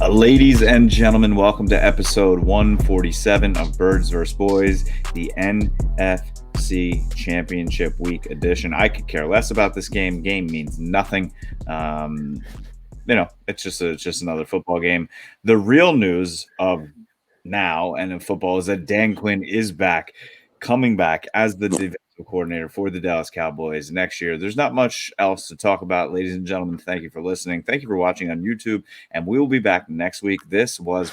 Ladies and gentlemen, welcome to episode 147 of Birds vs. Boys, the NFC Championship Week edition. I could care less about this game. Game means nothing. It's just another football game. The real news of now and in football is that Dan Quinn is coming back as the defensive coordinator for the Dallas Cowboys next year. There's not much else to talk about, ladies and gentlemen. Thank you for listening. Thank you for watching on YouTube, and we will be back next week. This was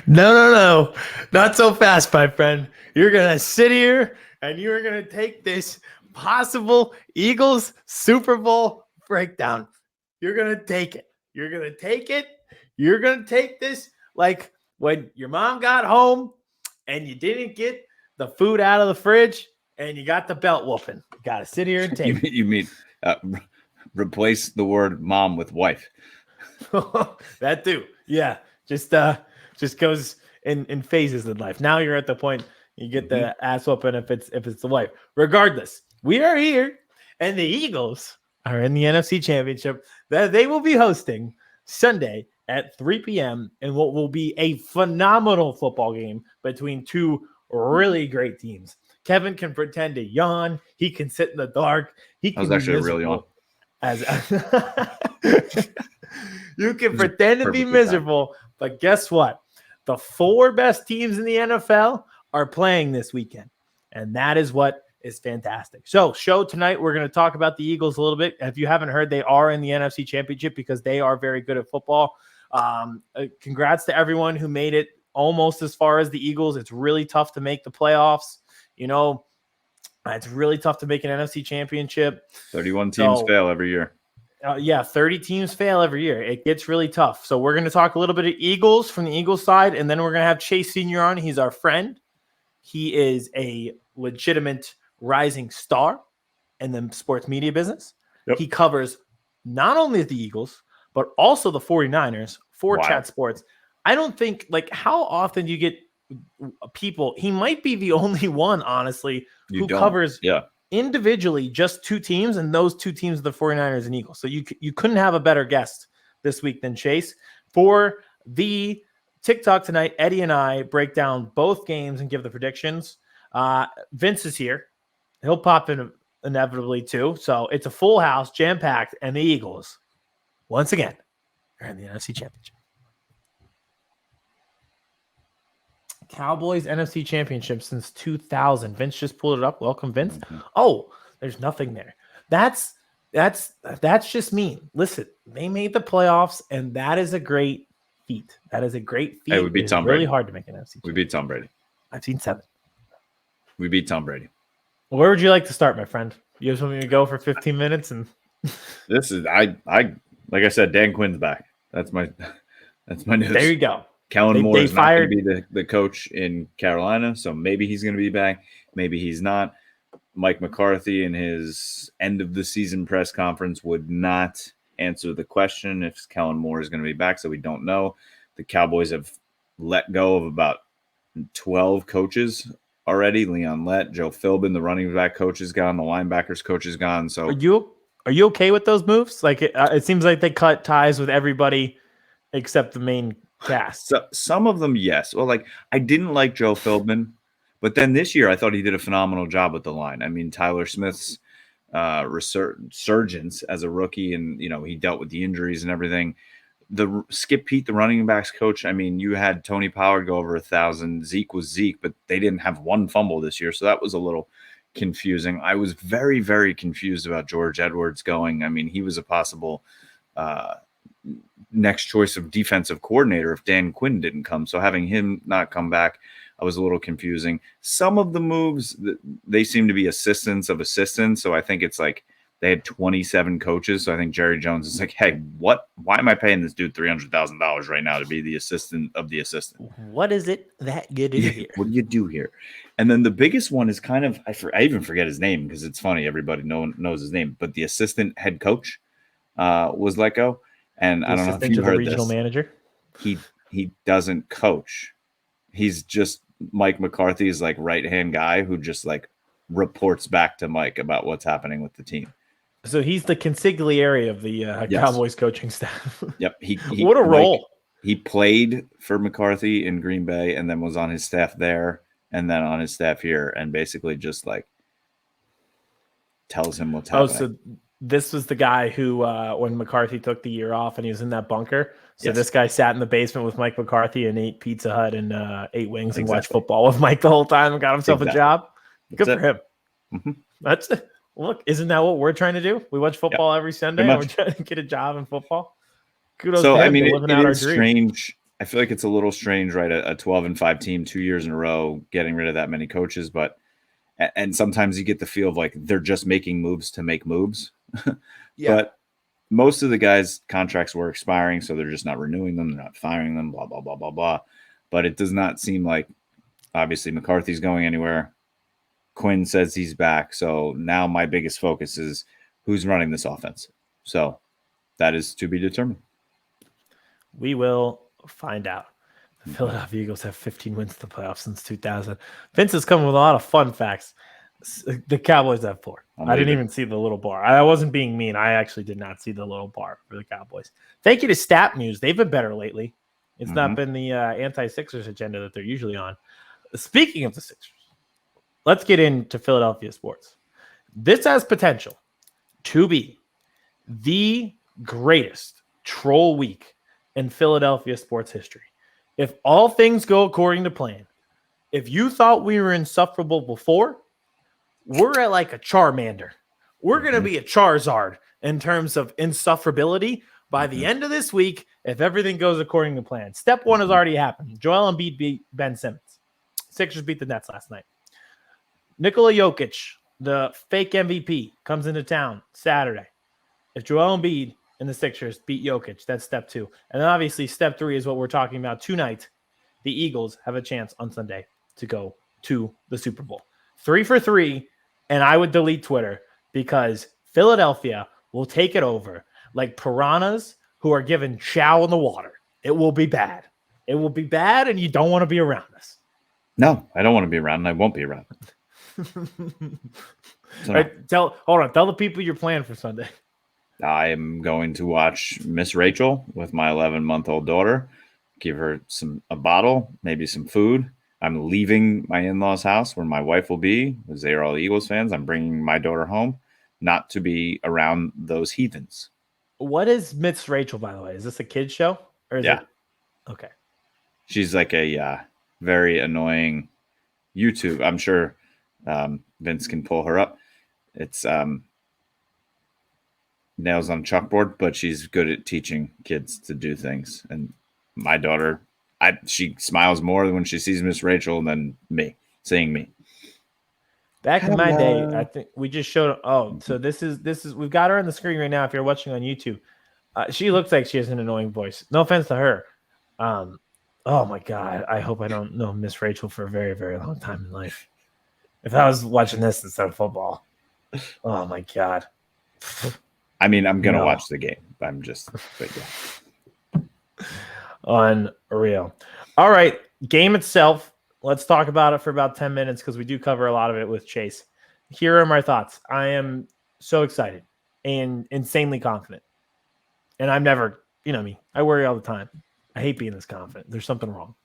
No. Not so fast, my friend. You're going to sit here and you're going to take this possible Eagles Super Bowl breakdown. You're going to take it. You're going to take it. You're going to take this like when your mom got home and you didn't get the food out of the fridge and you got the belt whooping. You got to sit here and take it. You mean replace the word mom with wife. That too. Yeah. Just goes in phases in life. Now you're at the point you get the ass whooping if it's the wife. Regardless, we are here and the Eagles are in the NFC Championship that they will be hosting Sunday at 3 p.m. in what will be a phenomenal football game between two really great teams. Kevin can pretend to yawn. He can sit in the dark. He can was actually a real yawn. You can pretend to be miserable, but guess what? The four best teams in the NFL are playing this weekend, and that is what is fantastic. So, show tonight, we're going to talk about the Eagles a little bit. If you haven't heard, they are in the NFC Championship because they are very good at football. Congrats to everyone who made it almost as far as the Eagles. It's really tough to make the playoffs. It's really tough to make an NFC Championship. 31 teams fail every year. 30 teams fail every year. It gets really tough. So we're going to talk a little bit of Eagles from the Eagles side, and then we're going to have Chase Sr. on. He's our friend. He is a legitimate rising star in the sports media business. Yep. He covers not only the Eagles, but also the 49ers for Chat Sports. I don't think, how often do you get people? He might be the only one, honestly, who covers individually just two teams, and those two teams are the 49ers and Eagles. So you couldn't have a better guest this week than Chase. For the TikTok tonight, Eddie and I break down both games and give the predictions. Vince is here. He'll pop in inevitably too. So it's a full house, jam-packed, and the Eagles, once again, are in the NFC Championship. Cowboys NFC Championship since 2000. Vince just pulled it up. Welcome, Vince. Oh, there's nothing there. That's just mean. Listen, they made the playoffs, and that is a great feat. That is a great feat. Hey, we beat Tom Brady. Really hard to make an NFC. We beat Tom Brady. I've seen 7. We beat Tom Brady. Where would you like to start, my friend? You just want me to go for 15 minutes and this is I like I said, Dan Quinn's back. That's my news. There you go. Kellen Moore is not going to be the coach in Carolina, so maybe he's going to be back. Maybe he's not. Mike McCarthy in his end of the season press conference would not answer the question if Kellen Moore is going to be back, so we don't know. The Cowboys have let go of about 12 coaches already. Leon Lett, Joe Philbin, the running back coach is gone, the linebackers coach is gone. So are you okay with those moves? It seems like they cut ties with everybody except the main cast. So, some of them, yes. Well, I didn't like Joe Philbin, but then this year I thought he did a phenomenal job with the line. I mean, Tyler Smith's resurgence as a rookie, and he dealt with the injuries and everything. The Skip Pete, the running backs coach, I mean, you had Tony Pollard go over 1,000. Zeke was Zeke, but they didn't have one fumble this year, so that was a little confusing. I was very, very confused about George Edwards going. I mean, he was a possible next choice of defensive coordinator if Dan Quinn didn't come. So having him not come back, I was a little confusing. Some of the moves, they seem to be assistants of assistants. So I think it's they had 27 coaches. So I think Jerry Jones is hey, why am I paying this dude $300,000 right now to be the assistant of the assistant? What is it that you do here? What do you do here? And then the biggest one is kind of, I even forget his name because it's funny. Everybody knows his name, but the assistant head coach was let go. And I don't know if you heard regional manager. He doesn't coach. He's just Mike McCarthy's right-hand guy who just reports back to Mike about what's happening with the team. So he's the consigliere of the Yes. Cowboys coaching staff. Yep. What a role. He played for McCarthy in Green Bay and then was on his staff there and then on his staff here and basically just like tells him what's happening. So this was the guy who, when McCarthy took the year off and he was in that bunker. So Yes. this guy sat in the basement with Mike McCarthy and ate Pizza Hut and ate wings and watched football with Mike the whole time and got himself a job. Good for him. Mm-hmm. That's it. Look, isn't that what we're trying to do? We watch football every Sunday. And we're trying to get a job in football. Kudos to him. I mean, living it out is our dream. strange. I feel like it's a little strange, right? A 12-5 team 2 years in a row, getting rid of that many coaches, and sometimes you get the feel of like they're just making moves to make moves. But most of the guys' contracts were expiring, so they're just not renewing them. They're not firing them, blah, blah, blah, blah, blah. But it does not seem like, obviously, McCarthy's going anywhere. Quinn says he's back. So now my biggest focus is who's running this offense. So that is to be determined. We will find out. The Philadelphia Eagles have 15 wins in the playoffs since 2000. Vince is coming with a lot of fun facts. The Cowboys have 4. I didn't even see the little bar. I wasn't being mean. I actually did not see the little bar for the Cowboys. Thank you to Stat News. They've been better lately. It's not been the anti-Sixers agenda that they're usually on. Speaking of the Sixers, let's get into Philadelphia sports. This has potential to be the greatest troll week in Philadelphia sports history. If all things go according to plan, if you thought we were insufferable before, we're at like a Charmander. We're going to be a Charizard in terms of insufferability by the end of this week if everything goes according to plan. Step 1 has already happened. Joel Embiid beat Ben Simmons. Sixers beat the Nets last night. Nikola Jokic, the fake MVP, comes into town Saturday. If Joel Embiid and the Sixers beat Jokic, that's step 2. And then obviously step 3 is what we're talking about tonight. The Eagles have a chance on Sunday to go to the Super Bowl. 3 for 3, and I would delete Twitter because Philadelphia will take it over like piranhas who are given chow in the water. It will be bad. It will be bad, and you don't want to be around us. No, I don't want to be around, and I won't be around. Right, tell the people your plan for Sunday. I am going to watch Miss Rachel with my 11-month-old daughter, give her a bottle, maybe some food. I'm leaving my in-laws' house where my wife will be, because they are all Eagles fans. I'm bringing my daughter home, not to be around those heathens. What is Miss Rachel, by the way? Is this a kid's show? Or is it? Okay. She's like a very annoying YouTube. I'm sure Vince can pull her up. It's nails on chalkboard, but she's good at teaching kids to do things. And my daughter, she smiles more when she sees Miss Rachel than me, seeing me. Back in my day, I think we just showed. Oh, so this is we've got her on the screen right now. If you're watching on YouTube, she looks like she has an annoying voice. No offense to her. Oh my God, I hope I don't know Miss Rachel for a very, very long time in life. If I was watching this instead of football, oh my God. I mean, I'm gonna watch the game. But yeah. Unreal. All right, game itself. Let's talk about it for about 10 minutes because we do cover a lot of it with Chase. Here are my thoughts. I am so excited and insanely confident. And I'm never, you know me, I worry all the time. I hate being this confident. There's something wrong.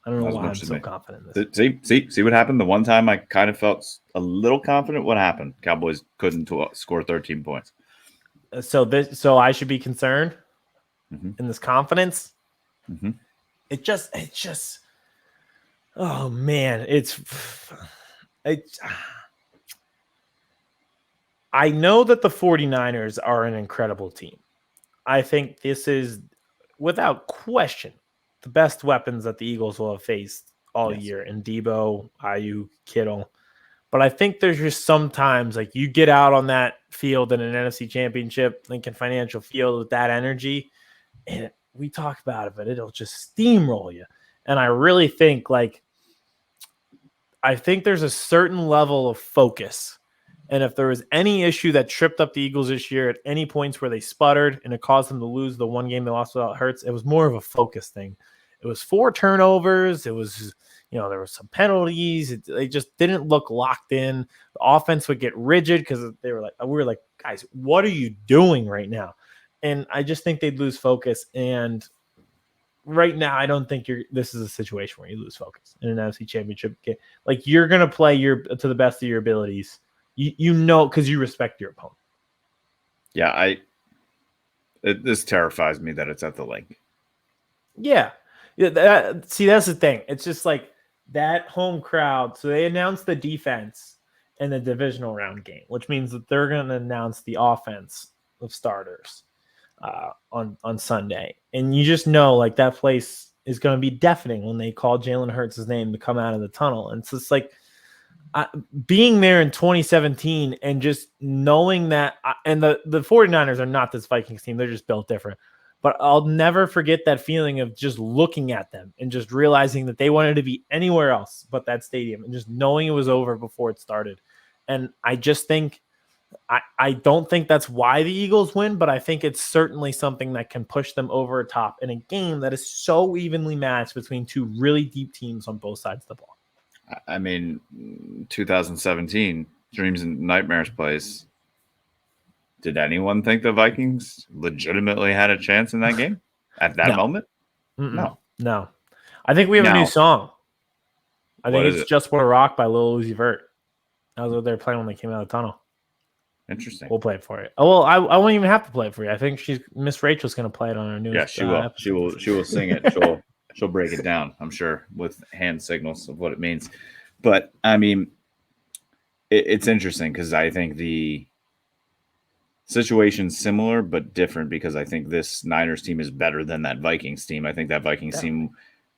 I don't know why I'm so confident in this. See what happened? The one time I kind of felt a little confident. What happened? Cowboys couldn't score 13 points. So I should be concerned in this confidence. Mm-hmm. It just, oh man, I know that the 49ers are an incredible team. I think this is, without question, the best weapons that the Eagles will have faced all year in Debo, Ayuk, Kittle. But I think there's just sometimes like you get out on that field in an NFC Championship, Lincoln Financial Field with that energy, and we talk about it, but it'll just steamroll you. And I really think there's a certain level of focus. And if there was any issue that tripped up the Eagles this year at any points where they sputtered and it caused them to lose the one game they lost without Hurts, it was more of a focus thing. It was 4 turnovers. It was, there were some penalties. They just didn't look locked in. The offense would get rigid because we were like, guys, what are you doing right now? And I just think they'd lose focus. And right now, I don't think this is a situation where you lose focus in an NFC Championship game. Like, you're going to play to the best of your abilities. Because you respect your opponent. Yeah, this terrifies me that it's at the link. Yeah. That's the thing. It's just like that home crowd. So they announced the defense in the divisional round game, which means that they're going to announce the offense of starters on Sunday. And you just know, like, that place is going to be deafening when they call Jalen Hurts' name to come out of the tunnel. And it's just like being there in 2017 and just knowing that, and the 49ers are not this Vikings team. They're just built different. But I'll never forget that feeling of just looking at them and just realizing that they wanted to be anywhere else but that stadium, and just knowing it was over before it started. And I just think, I don't think that's why the Eagles win, but I think it's certainly something that can push them over a top in a game that is so evenly matched between two really deep teams on both sides of the ball. I mean, 2017, Dreams and Nightmares place. Did anyone think the Vikings legitimately had a chance in that game at that moment? No. I think we have a new song. I think it's Just Wanna Rock by Lil Uzi Vert. That was what they were playing when they came out of the tunnel. Interesting. We'll play it for you. Oh, well, I won't even have to play it for you. I think Miss Rachel's going to play it on her new. Yeah, she will. She will sing it. She'll break it down, I'm sure, with hand signals of what it means. But I mean, it's interesting because I think the situation's similar but different, because I think this Niners team is better than that Vikings team. I think that Vikings team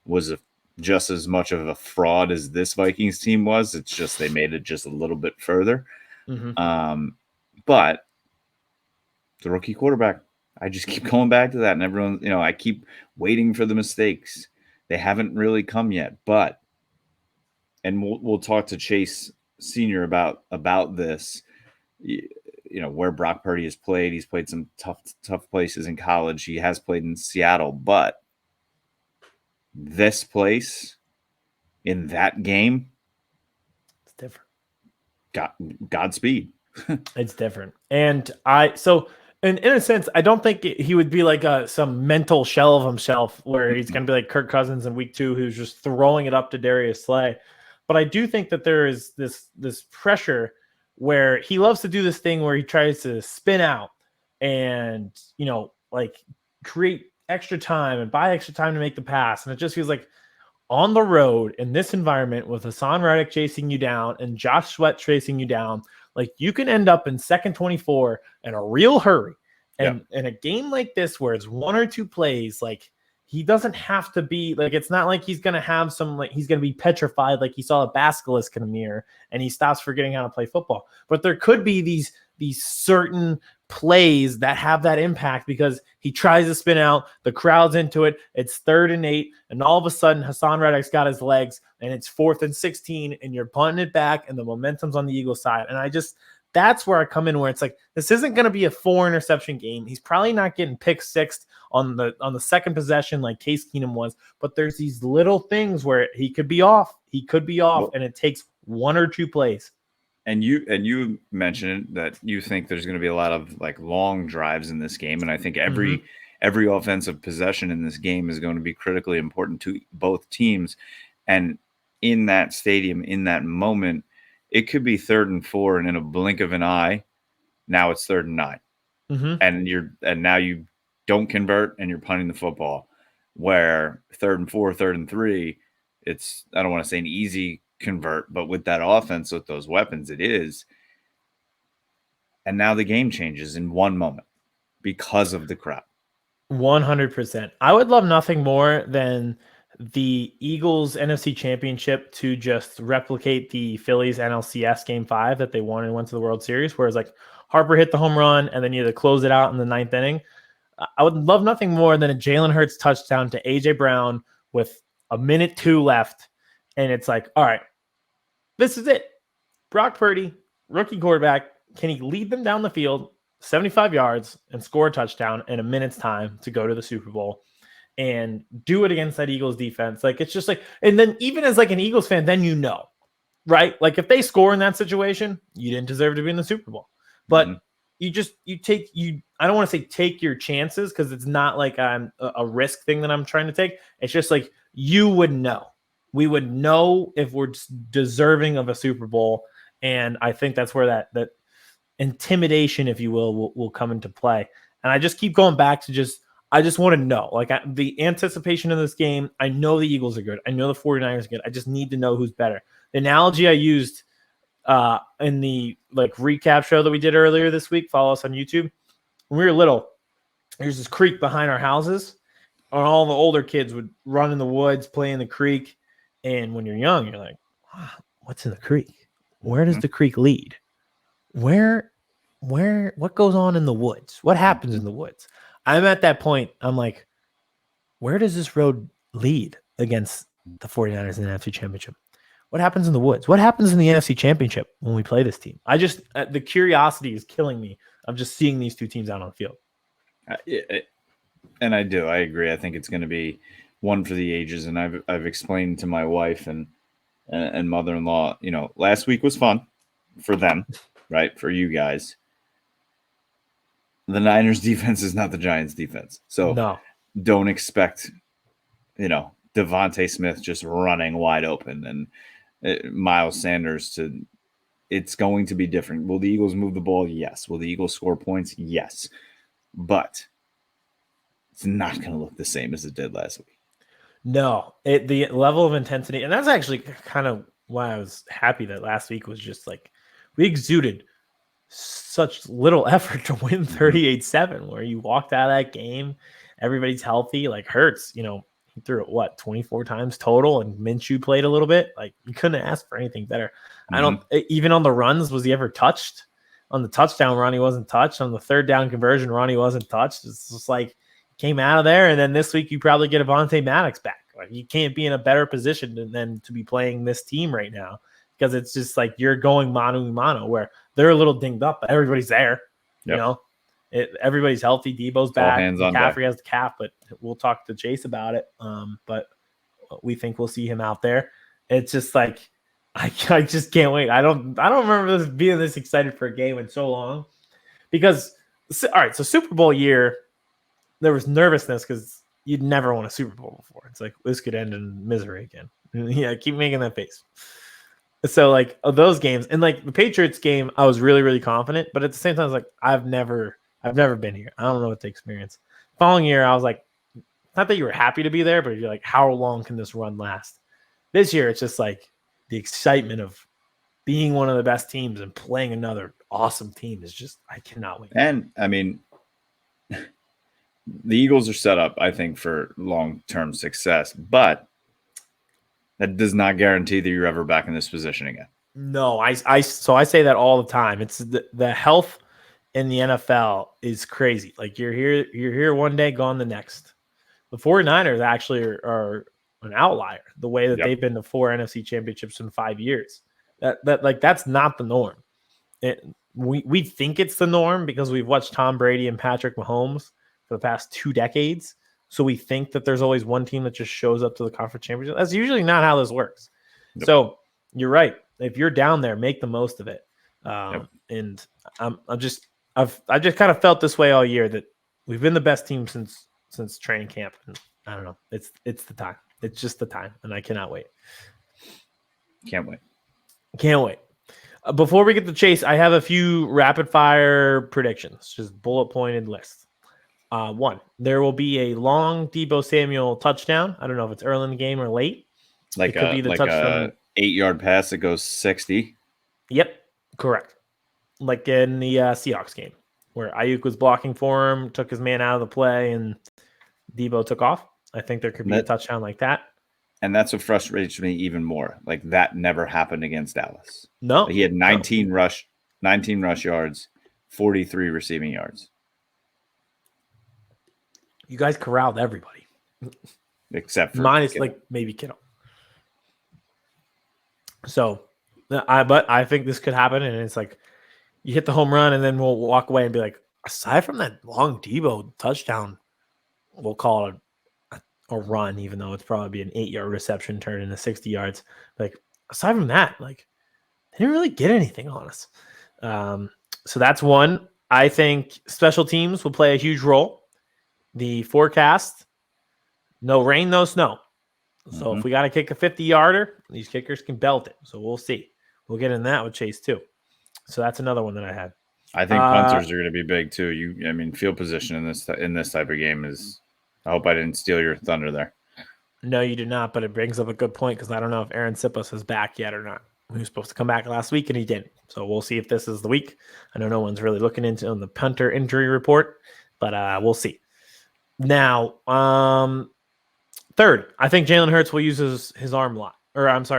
was just as much of a fraud as this Vikings team was. It's just they made it just a little bit further. Mm-hmm. But the rookie quarterback, I just keep going back to that. And everyone, I keep waiting for the mistakes. They haven't really come yet. But, and we'll talk to Chase Sr. about this, where Brock Purdy has played. He's played some tough places in college. He has played in Seattle. But this place in that game, it's different. Godspeed. It's different. And in a sense, I don't think he would be like some mental shell of himself where he's going to be like Kirk Cousins in week 2, who's just throwing it up to Darius Slay. But I do think that there is this pressure where he loves to do this thing where he tries to spin out and, like create extra time and buy extra time to make the pass. And it just feels like on the road in this environment with Hassan Reddick chasing you down and Josh Sweat chasing you down, like you can end up in second 24 in a real hurry. And in a game like this, where it's 1 or 2 plays, like he doesn't have to be like, it's not like he's going to have he's going to be petrified. Like he saw a basilisk in a mirror and he stops forgetting how to play football. But there could be these certain plays that have that impact because he tries to spin out, the crowd's into it, it's 3rd and 8, and all of a sudden Hassan Reddick's got his legs and it's 4th and 16 and you're punting it back and the momentum's on the Eagles side. And that's where I come in, where it's like, this isn't going to be a 4 interception game. He's probably not getting pick 6 on the second possession like Case Keenum was, but there's these little things where he could be off, and it takes 1 or 2 plays. And you mentioned that you think there's going to be a lot of like long drives in this game, and I think every offensive possession in this game is going to be critically important to both teams. And in that stadium, in that moment, it could be 3rd and 4, and in a blink of an eye, now it's 3rd and 9, and now you don't convert and you're punting the football. Where 3rd and 4, 3rd and 3, it's, I don't want to say an easy convert, but with that offense, with those weapons, it is. And now the game changes in one moment because of the crowd. 100%. I would love nothing more than the Eagles NFC Championship to just replicate the Phillies NLCS Game 5 that they won and went to the World Series, whereas like Harper hit the home run and then you had to close it out in the 9th inning. I would love nothing more than a Jalen Hurts touchdown to A.J. Brown with 1:02 left. And it's like, all right, this is it. Brock Purdy, rookie quarterback, can he lead them down the field 75 yards and score a touchdown in a minute's time to go to the Super Bowl? and do it against that Eagles defense. Like, it's just like, and then even as like an Eagles fan, then right? Like, if they score in that situation, you didn't deserve to be in the Super Bowl. But I don't want to say take your chances, because it's not like I'm a risk thing that I'm trying to take. It's just like, you would know. We would know if we're deserving of a Super Bowl. And I think that's where that intimidation, if you will come into play. And I just keep going back to I just want to know, like, the anticipation of this game. I know the Eagles are good. I know the 49ers are good. I just need to know who's better. The analogy I used in the like recap show that we did earlier this week, follow us on YouTube. When we were little, there's this creek behind our houses, and all the older kids would run in the woods, play in the creek. And when you're young, you're like, wow, what's in the creek? Where does the creek lead? What goes on in the woods? What happens in the woods? I'm at that point. I'm like, where does this road lead against the 49ers in the NFC Championship? What happens in the woods? What happens in the NFC Championship when we play this team? I just, the curiosity is killing me of just seeing these two teams out on the field. And I agree. I think it's going to be one for the ages. And I've explained to my wife and mother-in-law, last week was fun for them, right? For you guys. The Niners defense is not the Giants defense. So don't expect, Devontae Smith just running wide open and Miles Sanders it's going to be different. Will the Eagles move the ball? Yes. Will the Eagles score points? Yes. But it's not going to look the same as it did last week. No, the level of intensity, and that's actually kind of why I was happy that last week was just like, we exuded such little effort to win 38-7, where you walked out of that game, everybody's healthy. Like, Hurts, he threw it 24 times total, and Minshew played a little bit. Like, you couldn't ask for anything better. I don't even on the runs, was he ever touched? On the touchdown run, he wasn't touched. On the third down conversion run, he wasn't touched. It's just like, came out of there, and then this week you probably get Avonte Maddox back. Like, you can't be in a better position than to be playing this team right now, because it's just like you're going mano a mano, where they're a little dinged up, but everybody's there. Yep. Everybody's healthy. Debo's back. McCaffrey has the calf, but we'll talk to Chase about it. But we think we'll see him out there. It's just like, I just can't wait. I don't remember being this excited for a game in so long, because all right, so Super Bowl year, there was nervousness because you'd never won a Super Bowl before. It's like, this could end in misery again. Yeah, keep making that face. So, like, of those games, and like the Patriots game, I was really, really confident. But at the same time, I was like, I've never been here. I don't know what the experience. Following year, I was like, not that you were happy to be there, but you're like, how long can this run last? This year, it's just like the excitement of being one of the best teams and playing another awesome team is just, I cannot wait. And I mean, the Eagles are set up, I think, for long-term success, but that does not guarantee that you're ever back in this position again. No, I say that all the time. It's the health in the NFL is crazy. Like, you're here one day, gone the next. The 49ers actually are an outlier, the way that they've been to 4 NFC championships in 5 years. That's not the norm. We think it's the norm because we've watched Tom Brady and Patrick Mahomes for the past 2 decades. So we think that there's always one team that just shows up to the conference championship. That's usually not how this works. Yep. So you're right. If you're down there, make the most of it. And I've just kind of felt this way all year, that we've been the best team since training camp. And I don't know. It's the time. It's just the time, and I cannot wait. Can't wait. Before we get to Chase, I have a few rapid fire predictions, just bullet pointed lists. 1, there will be a long Deebo Samuel touchdown. I don't know if it's early in the game or late. It could be the touchdown. 8-yard pass that goes 60. Yep, correct. Like in the Seahawks game, where Ayuk was blocking for him, took his man out of the play, and Deebo took off. I think there could be a touchdown like that. And that's what frustrates me even more. Like, that never happened against Dallas. No. He had 19 rush yards, 43 receiving yards. You guys corralled everybody. Except for minus Kittle. Like maybe Kittle. So I think this could happen, and it's like you hit the home run, and then we'll walk away and be like, aside from that long Deebo touchdown, we'll call it a a run, even though it's probably be an 8-yard reception turned into 60 yards. Like, aside from that, like, they didn't really get anything on us. So that's one. I think special teams will play a huge role. The forecast, no rain, no snow. So if we got to kick a 50-yarder, these kickers can belt it. So we'll see. We'll get in that with Chase too. So that's another one that I had. I think punters are going to be big too. Field position in this type of game is. I hope I didn't steal your thunder there. No, you did not. But it brings up a good point because I don't know if Aaron Sipos is back yet or not. He was supposed to come back last week and he didn't. So we'll see if this is the week. I know no one's really looking into on the punter injury report, but we'll see. Now, third, I think Jalen Hurts will use his arm a lot,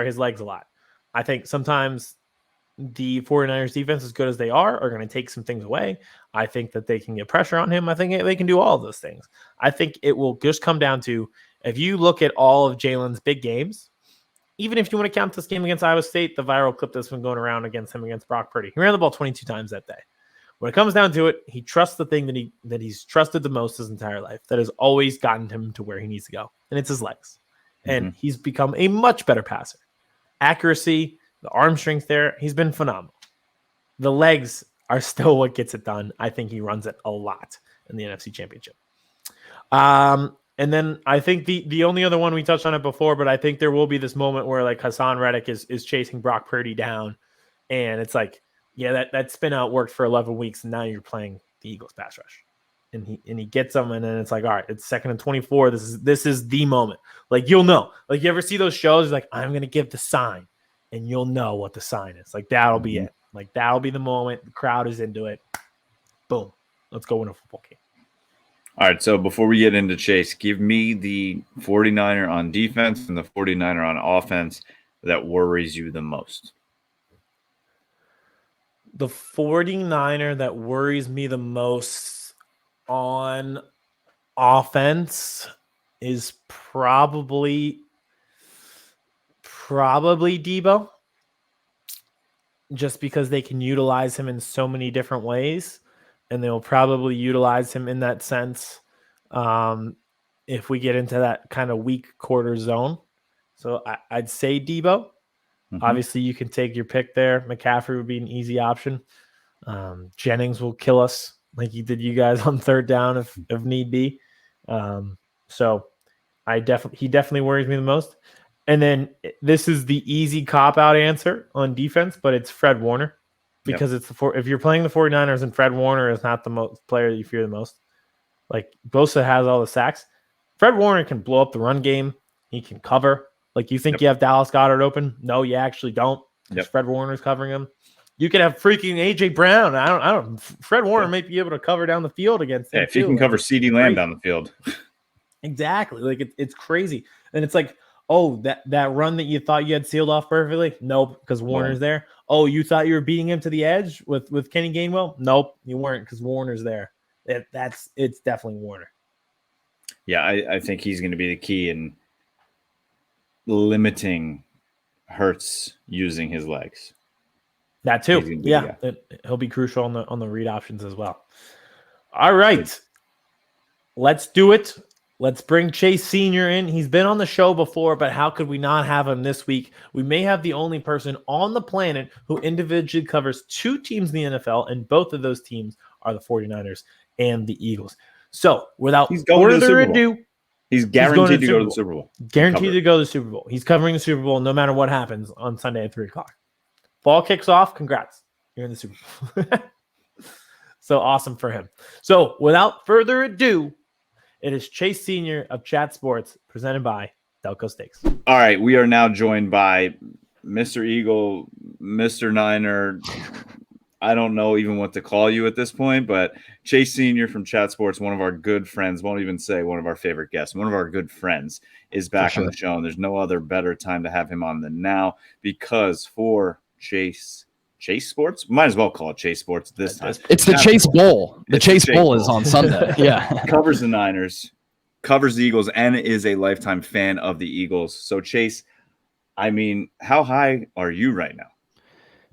his legs a lot. I think sometimes the 49ers defense, as good as they are going to take some things away. I think that they can get pressure on him. I think they can do all of those things. I think it will just come down to, if you look at all of Jalen's big games, even if you want to count this game against Iowa State, the viral clip that's been going around against him against Brock Purdy, he ran the ball 22 times that day. When it comes down to it, he trusts the thing that he's trusted the most his entire life, that has always gotten him to where he needs to go, and it's his legs. And he's become a much better passer. Accuracy, the arm strength there, he's been phenomenal. The legs are still what gets it done. I think he runs it a lot in the NFC Championship. And then I think the only other one, we touched on it before, but I think there will be this moment where like Hassan Reddick is chasing Brock Purdy down, and it's like, yeah, that spin out worked for 11 weeks, and now you're playing the Eagles pass rush. And he gets them, and then it's like, all right, it's 2nd and 24. This is the moment. Like, you'll know. Like, you ever see those shows like, I'm gonna give the sign, and you'll know what the sign is. Like, that'll be it. Like, that'll be the moment. The crowd is into it. Boom. Let's go win a football game. All right, so before we get into Chase, give me the 49er on defense and the 49er on offense that worries you the most. The 49er that worries me the most on offense is probably Debo, just because they can utilize him in so many different ways. And they'll probably utilize him in that sense if we get into that kind of weak quarter zone. So I'd say Debo. Obviously, you can take your pick there. McCaffrey would be an easy option. Jennings will kill us like he did you guys on 3rd down if need be. So he definitely worries me the most. And then this is the easy cop-out answer on defense, but it's Fred Warner. Because it's if you're playing the 49ers and Fred Warner is not the player that you fear the most, like Bosa has all the sacks, Fred Warner can blow up the run game. He can cover. Like, you think you have Dallas Goedert open? No, you actually don't. Fred Warner's covering him. You could have freaking AJ Brown. I don't. Fred Warner may be able to cover down the field against him. If he can cover CeeDee Lamb down the field, exactly. Like, it's crazy, and it's like, oh, that run that you thought you had sealed off perfectly? Nope, because Warner's there. Oh, you thought you were beating him to the edge with Kenny Gainwell? Nope, you weren't, because Warner's there. It's definitely Warner. Yeah, I think he's going to be the key in limiting Hurts using his legs. That too. Yeah, he'll be crucial on the read options as well. All right, let's do it. Let's bring Chase Sr. in. He's been on the show before, but how could we not have him this week? We may have the only person on the planet who individually covers 2 teams in the NFL, and both of those teams are the 49ers and the Eagles. So, without further ado, he's guaranteed to go to the Super Bowl. Guaranteed to go to the Super Bowl. He's covering the Super Bowl no matter what happens on Sunday at 3 o'clock. Ball kicks off. Congrats. You're in the Super Bowl. So awesome for him. So, without further ado, it is Chase Sr. of Chat Sports, presented by Delco Steaks. All right, we are now joined by Mr. Eagle, Mr. Niner. I don't know even what to call you at this point, but Chase Sr. from Chat Sports, one of our good friends, won't even say one of our favorite guests, one of our good friends, is back on the show, and there's no other better time to have him on than now, because for Chase Sports? Might as well call it Chase Sports this time. It's the Chase Bowl. The Chase Bowl is on Sunday. Yeah. Covers the Niners, covers the Eagles, and is a lifetime fan of the Eagles. So, Chase, I mean, how high are you right now?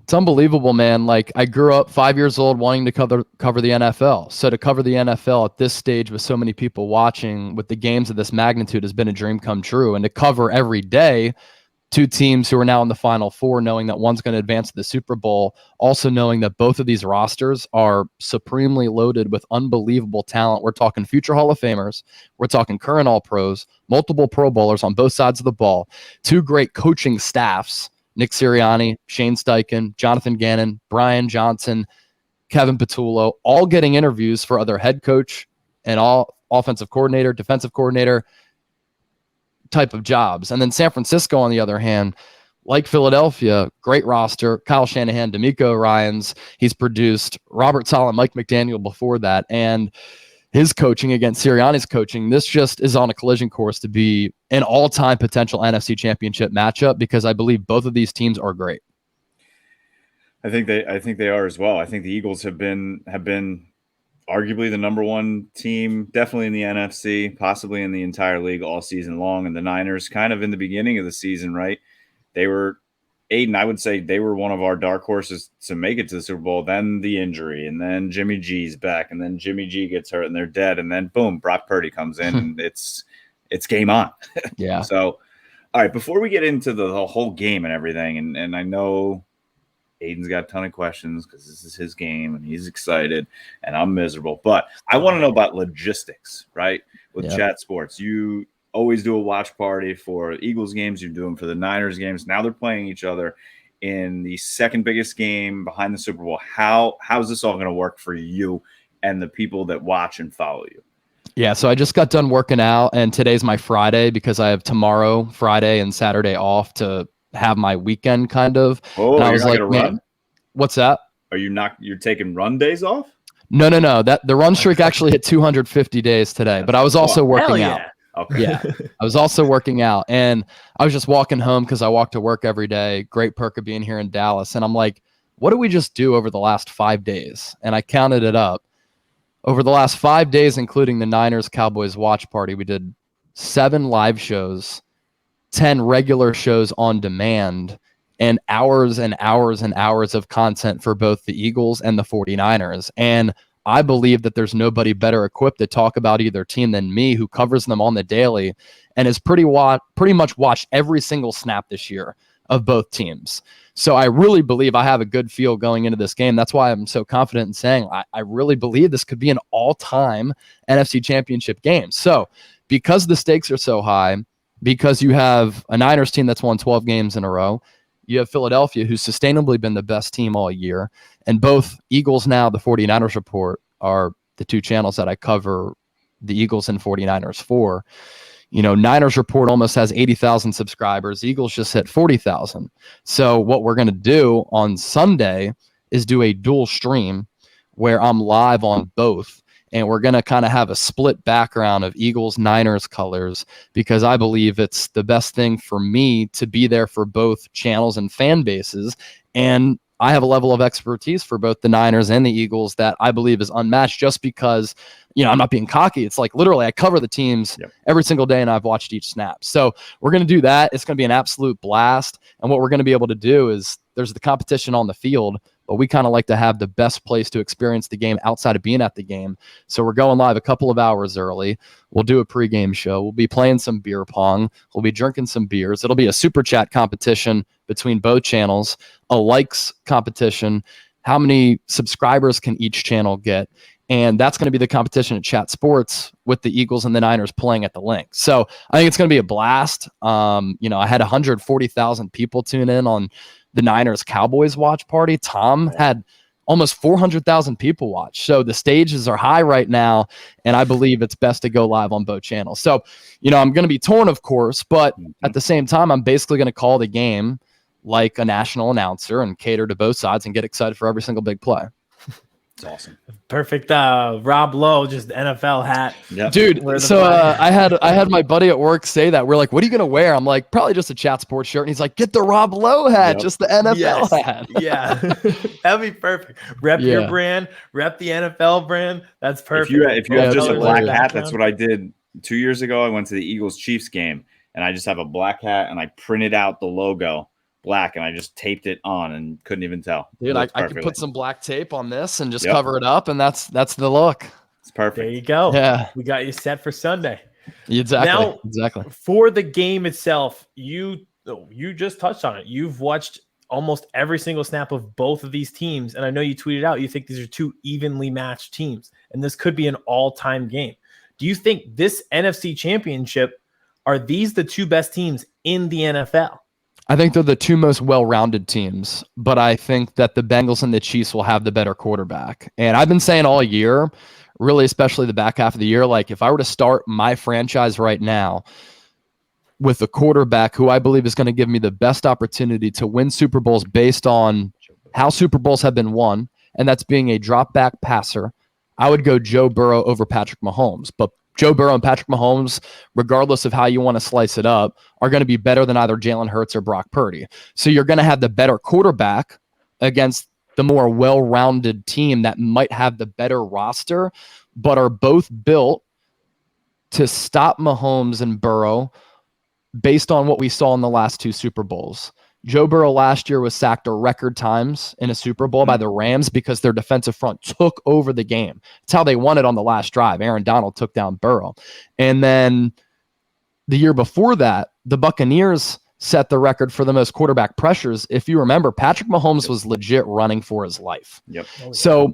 It's unbelievable, man. Like, I grew up 5 years old wanting to cover the NFL. So to cover the NFL at this stage with so many people watching with the games of this magnitude has been a dream come true. And to cover every day two teams who are now in the Final Four, knowing that one's going to advance to the Super Bowl, also knowing that both of these rosters are supremely loaded with unbelievable talent. We're talking future Hall of Famers. We're talking current All-Pros, multiple Pro Bowlers on both sides of the ball, two great coaching staffs, Nick Sirianni, Shane Steichen, Jonathan Gannon, Brian Johnson, Kevin Patullo, all getting interviews for other head coach and all offensive coordinator, defensive coordinator type of jobs. And then San Francisco, on the other hand, like Philadelphia, great roster, Kyle Shanahan, D'Amico Ryans. He's produced Robert Saleh, Mike McDaniel before that. And his coaching against Sirianni's coaching, this just is on a collision course to be an all-time potential NFC Championship matchup, because I believe both of these teams are great. I think they are as well. I think the Eagles have been arguably the number one team, definitely in the NFC, possibly in the entire league all season long. And the Niners, kind of in the beginning of the season, right? They were, Aidan, I would say they were one of our dark horses to make it to the Super Bowl. Then the injury, and then Jimmy G's back, and then Jimmy G gets hurt and they're dead. And then boom, Brock Purdy comes in and it's game on. Yeah. So, all right, before we get into the whole game and everything, and I know Aidan's got a ton of questions because this is his game and he's excited and I'm miserable, but I want to know about logistics, right? With Chat Sports, you always do a watch party for Eagles games. You do them for the Niners games. Now they're playing each other in the second biggest game behind the Super Bowl. How is this all going to work for you and the people that watch and follow you? Yeah, so I just got done working out, and today's my Friday because I have tomorrow, Friday, and Saturday off to have my weekend kind of. Oh, and I you're was not like, gonna man, run? What's that? Are you not? You're taking run days off? No. That the run streak actually hit 250 days today, but I was also working out. Okay. Yeah, I was also working out, and I was just walking home because I walk to work every day. Great perk of being here in Dallas, and I'm like, what did we just do over the last 5 days? And I counted it up. Over the last 5 days, including the Niners Cowboys watch party, we did 7 live shows, 10 regular shows on demand, and hours and hours and hours of content for both the Eagles and the 49ers. And I believe that there's nobody better equipped to talk about either team than me, who covers them on the daily and has pretty much watched every single snap this year of both teams. So I really believe I have a good feel going into this game. That's why I'm so confident in saying I really believe this could be an all-time NFC Championship game. So because the stakes are so high, because you have a Niners team that's won 12 games in a row, you have Philadelphia, who's sustainably been the best team all year, and both Eagles Now, the 49ers Report, are the two channels that I cover the Eagles and 49ers for. You know, Niners Report almost has 80,000 subscribers. Eagles just hit 40,000. So what we're going to do on Sunday is do a dual stream where I'm live on both. And we're going to kind of have a split background of Eagles, Niners colors, because I believe it's the best thing for me to be there for both channels and fan bases. And I have a level of expertise for both the Niners and the Eagles that I believe is unmatched, just because, you know, I'm not being cocky. It's like literally I cover the teams every single day and I've watched each snap. So we're going to do that. It's going to be an absolute blast. And what we're going to be able to do is there's the competition on the field, but we kind of like to have the best place to experience the game outside of being at the game. So we're going live a couple of hours early. We'll do a pregame show. We'll be playing some beer pong. We'll be drinking some beers. It'll be a super chat competition between both channels, a likes competition. How many subscribers can each channel get? And that's going to be the competition at Chat Sports with the Eagles and the Niners playing at the link. So I think it's going to be a blast. You know, I had 140,000 people tune in on the Niners Cowboys watch party. Tom had almost 400,000 people watch. So the stages are high right now, and I believe it's best to go live on both channels. So, you know, I'm going to be torn, of course, but at the same time, I'm basically going to call the game like a national announcer and cater to both sides and get excited for every single big play. It's awesome. Perfect. Rob Lowe, just NFL hat. Yep. Dude, so I had my buddy at work say that. We're like, what are you going to wear? I'm like, probably just a Chat Sports shirt. And he's like, get the Rob Lowe hat, just the NFL hat. Yeah. That'd be perfect. Rep your brand, rep the NFL brand. That's perfect. If you have just a black hat, that's what I did 2 years ago. I went to the Eagles-Chiefs game, and I just have a black hat, and I printed out the logo black, and I just taped it on and couldn't even tell. Dude, I could put some black tape on this and just cover it up, and that's the look. It's perfect. There you go. Yeah. We got you set for Sunday. Exactly. For the game itself, you just touched on it. You've watched almost every single snap of both of these teams, and I know you tweeted out you think these are two evenly matched teams, and this could be an all-time game. Do you think this NFC Championship, are these the two best teams in the NFL? I think they're the two most well-rounded teams, but I think that the Bengals and the Chiefs will have the better quarterback. And I've been saying all year, really especially the back half of the year, like if I were to start my franchise right now with a quarterback who I believe is going to give me the best opportunity to win Super Bowls based on how Super Bowls have been won, and that's being a drop-back passer, I would go Joe Burrow over Patrick Mahomes. But Joe Burrow and Patrick Mahomes, regardless of how you want to slice it up, are going to be better than either Jalen Hurts or Brock Purdy. So you're going to have the better quarterback against the more well-rounded team that might have the better roster, but are both built to stop Mahomes and Burrow based on what we saw in the last two Super Bowls. Joe Burrow last year was sacked a record times in a Super Bowl by the Rams because their defensive front took over the game. It's how they won it on the last drive. Aaron Donald took down Burrow. And then the year before that, the Buccaneers set the record for the most quarterback pressures. If you remember, Patrick Mahomes was legit running for his life. Yep. So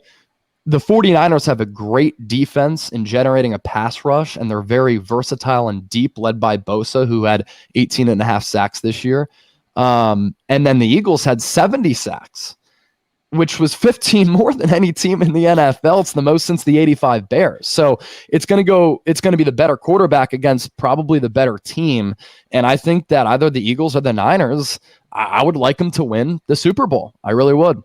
the 49ers have a great defense in generating a pass rush, and they're very versatile and deep, led by Bosa, who had 18 and a half sacks this year. And then the Eagles had 70 sacks, which was 15 more than any team in the NFL. It's the most since the 85 Bears. So it's going to be the better quarterback against probably the better team. And I think that either the Eagles or the Niners, I would like them to win the Super Bowl. I really would.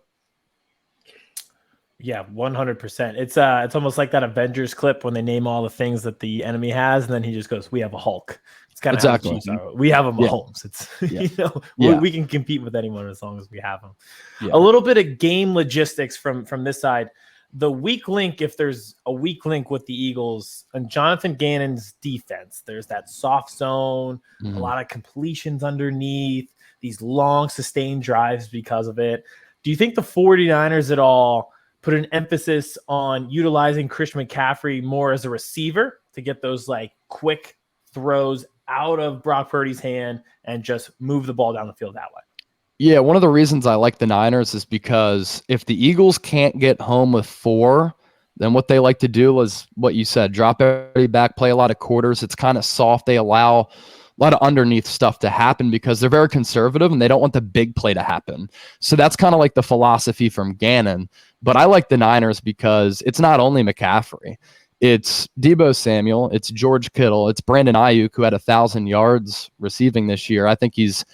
Yeah, 100%. It's almost like that Avengers clip when they name all the things that the enemy has, and then he just goes, "We have a Hulk." It's kind of exactly. We have a Mahomes. It's we can compete with anyone as long as we have them. Yeah. A little bit of game logistics from this side. The weak link, if there's a weak link with the Eagles and Jonathan Gannon's defense, there's that soft zone, a lot of completions underneath, these long sustained drives because of it. Do you think the 49ers at all put an emphasis on utilizing Christian McCaffrey more as a receiver to get those like quick throws out of Brock Purdy's hand and just move the ball down the field that way? Yeah, one of the reasons I like the Niners is because if the Eagles can't get home with 4, then what they like to do is what you said, drop everybody back, play a lot of quarters. It's kind of soft. They allow a lot of underneath stuff to happen because they're very conservative and they don't want the big play to happen. So that's kind of like the philosophy from Gannon. But I like the Niners because it's not only McCaffrey. It's Deebo Samuel. It's George Kittle. It's Brandon Ayuk, who had 1,000 yards receiving this year. I think he's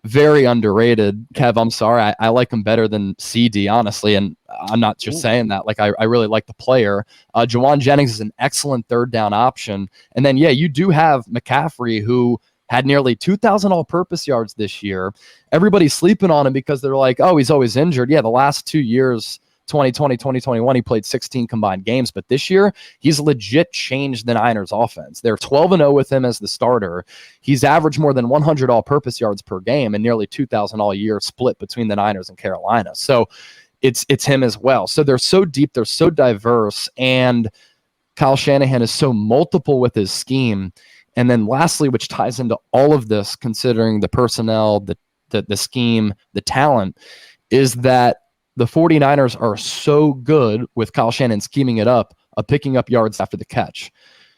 very underrated. Kev, I'm sorry. I like him better than CD, honestly. And I'm not just saying that. Like, I really like the player. Jawan Jennings is an excellent third down option. And then, yeah, you do have McCaffrey, who had nearly 2,000 all-purpose yards this year. Everybody's sleeping on him because they're like, oh, he's always injured. Yeah, the last 2 years, 2020, 2021, he played 16 combined games. But this year, he's legit changed the Niners offense. They're 12-0 with him as the starter. He's averaged more than 100 all-purpose yards per game and nearly 2,000 all year split between the Niners and Carolina. So it's him as well. So they're so deep, they're so diverse, and Kyle Shanahan is so multiple with his scheme. And then lastly, which ties into all of this, considering the personnel, the scheme, the talent, is that the 49ers are so good with Kyle Shanahan scheming it up, of picking up yards after the catch.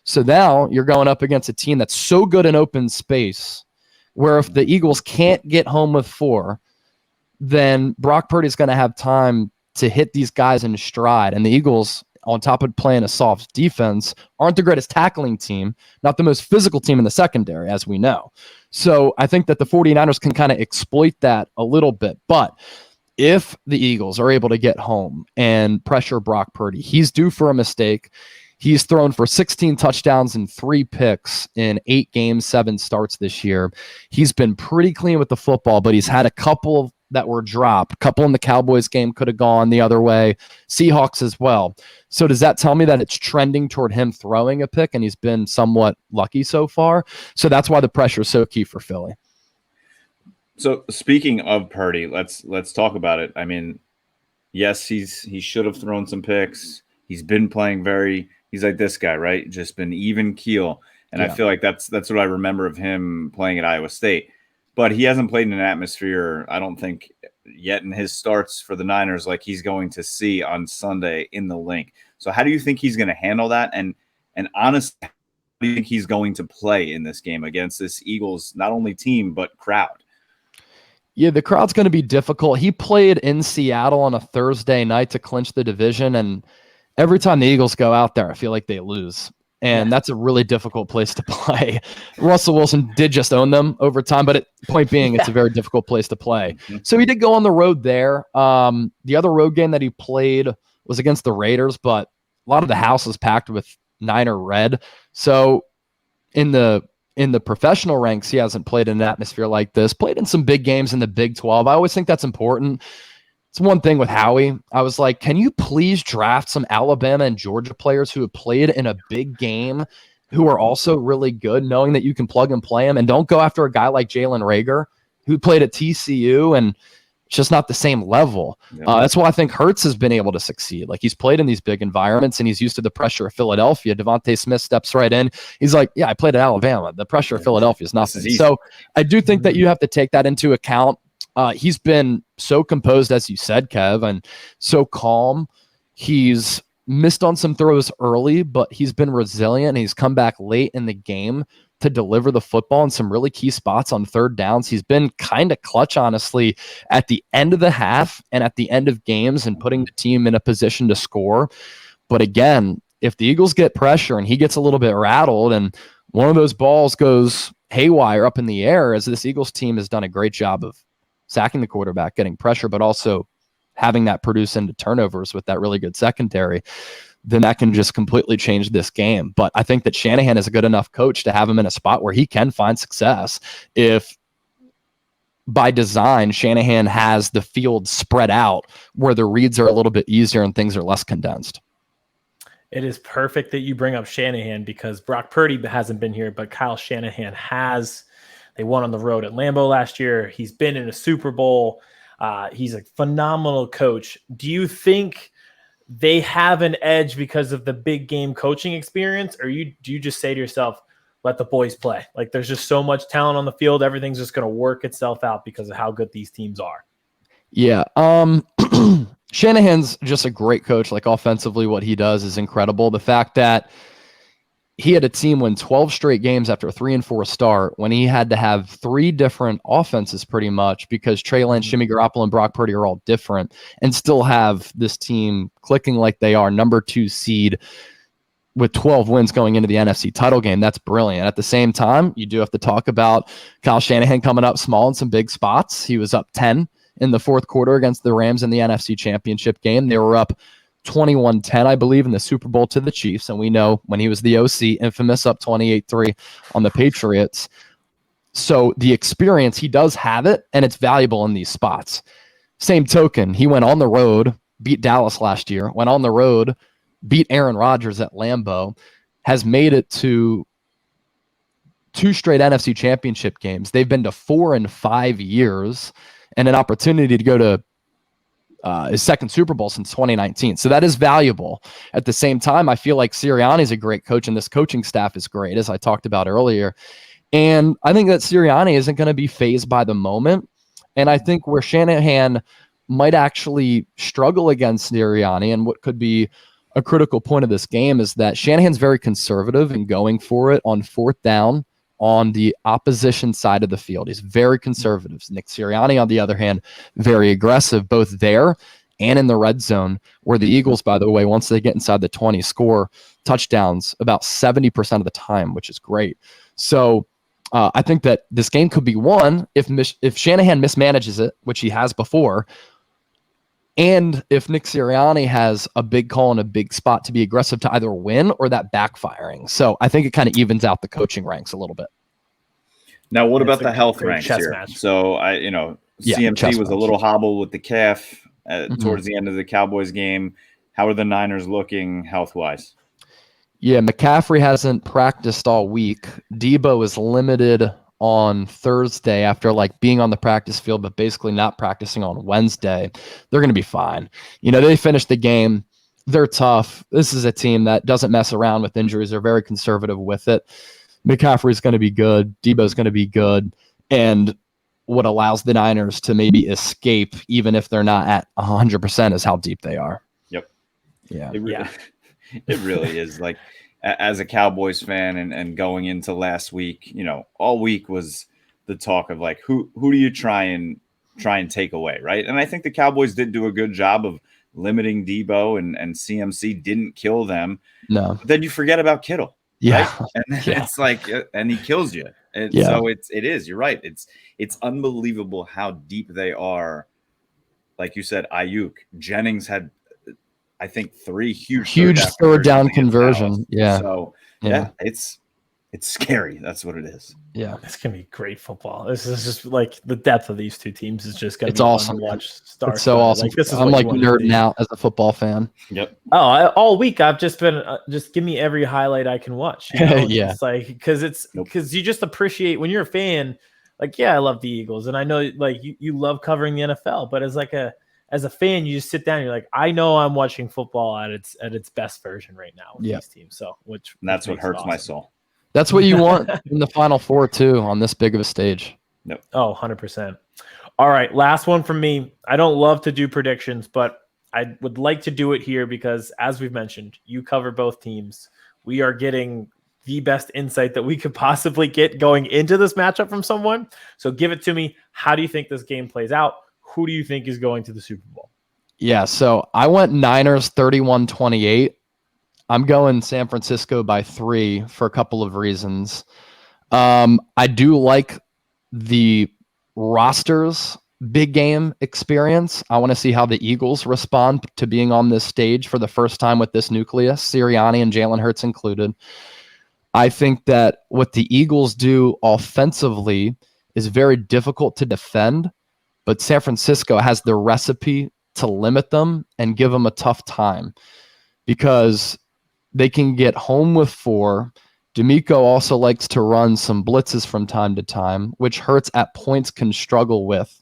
So now you're going up against a team that's so good in open space, where if the Eagles can't get home with 4, then Brock Purdy is going to have time to hit these guys in stride. And the Eagles, on top of playing a soft defense, aren't the greatest tackling team, not the most physical team in the secondary, as we know. So I think that the 49ers can kind of exploit that a little bit. But if the Eagles are able to get home and pressure Brock Purdy, he's due for a mistake. He's thrown for 16 touchdowns and 3 picks in 8 games, 7 starts this year. He's been pretty clean with the football, but he's had a couple that were dropped. A couple in the Cowboys game could have gone the other way. Seahawks as well. So does that tell me that it's trending toward him throwing a pick, and he's been somewhat lucky so far? So that's why the pressure is so key for Philly. So speaking of Purdy, let's talk about it. I mean, yes, he should have thrown some picks. He's been playing he's like this guy, right? Just been even keel. And I feel like that's what I remember of him playing at Iowa State. But he hasn't played in an atmosphere, I don't think, yet in his starts for the Niners like he's going to see on Sunday in the Link. So how do you think he's going to handle that? And honestly, how do you think he's going to play in this game against this Eagles, not only team, but crowd? Yeah, the crowd's going to be difficult. He played in Seattle on a Thursday night to clinch the division, and every time the Eagles go out there, I feel like they lose. And that's a really difficult place to play. Russell Wilson did just own them over time, but point being, it's a very difficult place to play. So he did go on the road there. The other road game that he played was against the Raiders, but a lot of the house was packed with Niner red. So in the professional ranks, he hasn't played in an atmosphere like this, played in some big games in the Big 12. I always think that's important. It's one thing with Howie. I was like, can you please draft some Alabama and Georgia players who have played in a big game who are also really good, knowing that you can plug and play them, and don't go after a guy like Jalen Reagor who played at TCU and it's just not the same level. That's why I think Hurts has been able to succeed. Like, he's played in these big environments and he's used to the pressure of Philadelphia. Devontae Smith steps right in. He's like, yeah, I played at Alabama. The pressure of Philadelphia is nothing. So I do think that you have to take that into account. He's been so composed, as you said, Kev, and so calm. He's missed on some throws early, but he's been resilient. And he's come back late in the game to deliver the football in some really key spots on third downs. He's been kind of clutch, honestly, at the end of the half and at the end of games and putting the team in a position to score. But again, if the Eagles get pressure and he gets a little bit rattled and one of those balls goes haywire up in the air, as this Eagles team has done a great job of sacking the quarterback, getting pressure, but also having that produce into turnovers with that really good secondary, then that can just completely change this game. But I think that Shanahan is a good enough coach to have him in a spot where he can find success if, by design, Shanahan has the field spread out where the reads are a little bit easier and things are less condensed. It is perfect that you bring up Shanahan because Brock Purdy hasn't been here, but Kyle Shanahan has. They won on the road at Lambeau last year. He's been in a Super Bowl. He's a phenomenal coach. Do you think they have an edge because of the big game coaching experience, or do you just say to yourself, let the boys play? Like, there's just so much talent on the field. Everything's just going to work itself out because of how good these teams are. Yeah. Shanahan's just a great coach. Like, offensively, what he does is incredible. The fact that he had a team win 12 straight games after a 3-4 start when he had to have 3 different offenses pretty much because Trey Lance, Jimmy Garoppolo, and Brock Purdy are all different, and still have this team clicking like they are, number 2 seed with 12 wins going into the NFC title game. That's brilliant. At the same time, you do have to talk about Kyle Shanahan coming up small in some big spots. He was up 10 in the fourth quarter against the Rams in the NFC Championship game. They were up 21-10, I believe, in the Super Bowl to the Chiefs. And we know when he was the OC, infamous, up 28-3 on the Patriots. So the experience, he does have it, and it's valuable in these spots. Same token, he went on the road, beat Dallas last year, went on the road, beat Aaron Rodgers at Lambeau, has made it to 2 straight NFC Championship games. They've been to 4 in 5 years, and an opportunity to go to his second Super Bowl since 2019. So that is valuable. At the same time, I feel like Sirianni is a great coach and this coaching staff is great, as I talked about earlier. And I think that Sirianni isn't going to be fazed by the moment. And I think where Shanahan might actually struggle against Sirianni, and what could be a critical point of this game, is that Shanahan's very conservative in going for it on fourth down on the opposition side of the field. He's very conservative. Nick Sirianni, on the other hand, very aggressive, both there and in the red zone, where the Eagles, by the way, once they get inside the 20, score touchdowns about 70% of the time, which is great. So I think that this game could be won if Shanahan mismanages it, which he has before, and if Nick Sirianni has a big call in a big spot to be aggressive to either win or that backfiring. So I think it kind of evens out the coaching ranks a little bit. Now, what about the health ranks here? Match. So CMC was a little hobbled with the calf towards the end of the Cowboys game. How are the Niners looking health-wise? Yeah, McCaffrey hasn't practiced all week. Debo is limited on Thursday after like being on the practice field, but basically not practicing on Wednesday, they're going to be fine. They finished the game. They're tough. This is a team that doesn't mess around with injuries. They're very conservative with it. McCaffrey's going to be good. Debo's going to be good. And what allows the Niners to maybe escape, even if they're not at 100%, is how deep they are. Yep. Yeah. It really is. Like, as a Cowboys fan and going into last week, all week was the talk of like, who do you try and take away, right? And I think the Cowboys did do a good job of limiting Debo, and CMC didn't kill them. No. But then you forget about Kittle. Yeah. Right? And it's like, and he kills you. And so it is, you're right. It's unbelievable how deep they are. Like you said, Ayuk, Jennings had, I think, 3 huge third down conversion. Yeah. So it's scary. That's what it is. Yeah. It's going to be great football. This is just like the depth of these two teams is just going to be awesome. fun to watch. It's so awesome. Like, this is I'm like nerding out as a football fan. Yep. Oh, all week I've just been just give me every highlight I can watch. Yeah. It's like because you just appreciate when you're a fan. Like, I love the Eagles, and I know like you love covering the NFL, but as a fan, you just sit down and you're like, I know I'm watching football at its best version right now with these teams. So and that's what hurts my soul. That's what you want in the Final Four too, on this big of a stage. Nope. Oh, 100%. All right, last one from me. I don't love to do predictions, but I would like to do it here because, as we've mentioned, you cover both teams. We are getting the best insight that we could possibly get going into this matchup from someone. So give it to me. How do you think this game plays out? Who do you think is going to the Super Bowl? Yeah, so I went Niners 31-28. I'm going San Francisco by 3 for a couple of reasons. I do like the roster's big game experience. I want to see how the Eagles respond to being on this stage for the first time with this nucleus, Sirianni and Jalen Hurts included. I think that what the Eagles do offensively is very difficult to defend, but San Francisco has the recipe to limit them and give them a tough time because they can get home with 4. D'Amico also likes to run some blitzes from time to time, which Hurts at points can struggle with.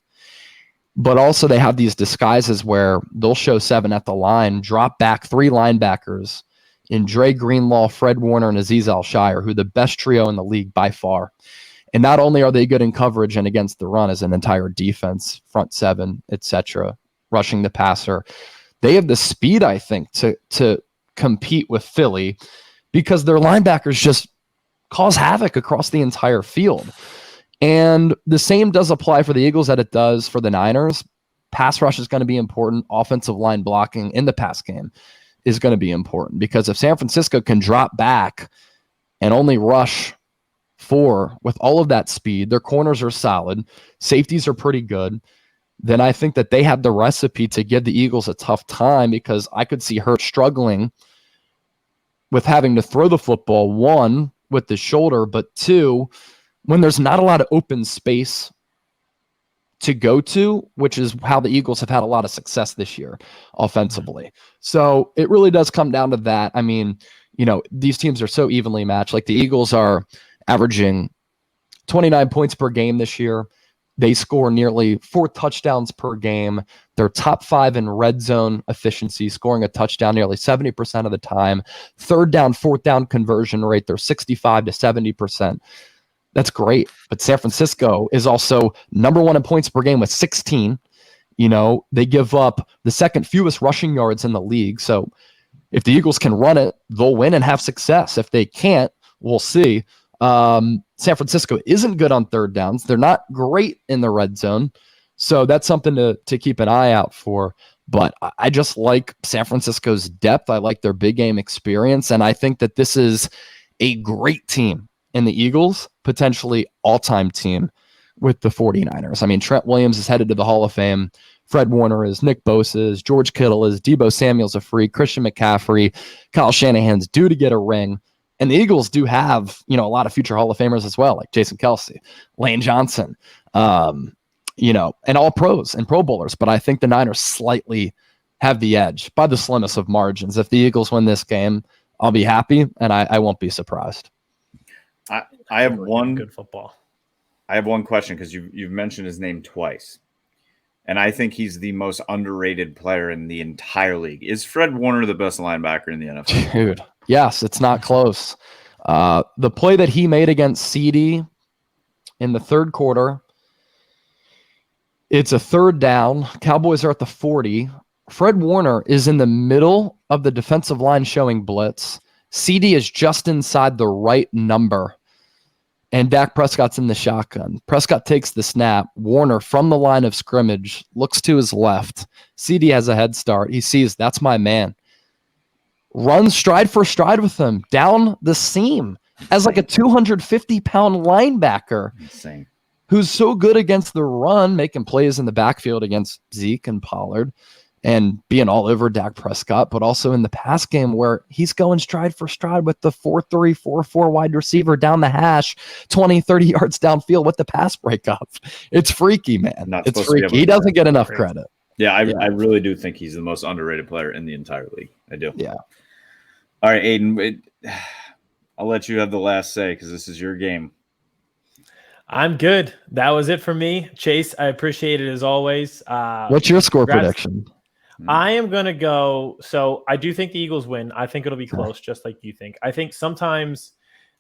But also they have these disguises where they'll show 7 at the line, drop back 3 linebackers in Dre Greenlaw, Fred Warner, and Azeez Al-Shire, who are the best trio in the league by far. And not only are they good in coverage and against the run as an entire defense, front 7, etc., rushing the passer, they have the speed, I think, to compete with Philly because their linebackers just cause havoc across the entire field. And the same does apply for the Eagles that it does for the Niners. Pass rush is going to be important. Offensive line blocking in the pass game is going to be important because if San Francisco can drop back and only rush 4 with all of that speed, their corners are solid, safeties are pretty good, then I think that they have the recipe to give the Eagles a tough time because I could see Hurts struggling with having to throw the football, 1, with the shoulder, but 2, when there's not a lot of open space to go to, which is how the Eagles have had a lot of success this year offensively. So it really does come down to that. I mean, these teams are so evenly matched. Like the Eagles are averaging 29 points per game this year. They score nearly 4 touchdowns per game. They're top 5 in red zone efficiency, scoring a touchdown nearly 70% of the time. 3rd down, 4th down conversion rate, they're 65 to 70%. That's great. But San Francisco is also number 1 in points per game with 16. They give up the 2nd fewest rushing yards in the league. So if the Eagles can run it, they'll win and have success. If they can't, we'll see. San Francisco isn't good on 3rd downs. They're not great in the red zone. So that's something to keep an eye out for. But I just like San Francisco's depth. I like their big game experience. And I think that this is a great team in the Eagles, potentially all-time team with the 49ers. I mean, Trent Williams is headed to the Hall of Fame. Fred Warner is, Nick Bosa is, George Kittle is, Debo Samuel's a free, Christian McCaffrey, Kyle Shanahan's due to get a ring. And the Eagles do have, a lot of future Hall of Famers as well, like Jason Kelce, Lane Johnson, and all pros and Pro Bowlers. But I think the Niners slightly have the edge by the slimmest of margins. If the Eagles win this game, I'll be happy, and I won't be surprised. I have one good football. I have one question because you've mentioned his name twice. And I think he's the most underrated player in the entire league. Is Fred Warner the best linebacker in the NFL? Dude, yes, it's not close. The play that he made against CD in the third quarter, it's a third down. Cowboys are at the 40. Fred Warner is in the middle of the defensive line showing blitz. CD is just inside the right number. And Dak Prescott's in the shotgun. Prescott takes the snap. Warner, from the line of scrimmage, looks to his left. CD has a head start. He sees, that's my man. Runs stride for stride with him down the seam as like a 250-pound linebacker. Insane. Who's so good against the run, making plays in the backfield against Zeke and Pollard and being all over Dak Prescott, but also in the pass game where he's going stride for stride with the 4-3, 4-4 wide receiver down the hash, 20, 30 yards downfield with the pass breakup. It's freaky, man. It's freaky. He doesn't get enough credit. Yeah, I really do think he's the most underrated player in the entire league. I do. Yeah. All right, Aidan, I'll let you have the last say because this is your game. I'm good. That was it for me. Chase, I appreciate it as always. What's your score prediction? I am going to go. So I do think the Eagles win. I think it'll be close, just like you think. I think sometimes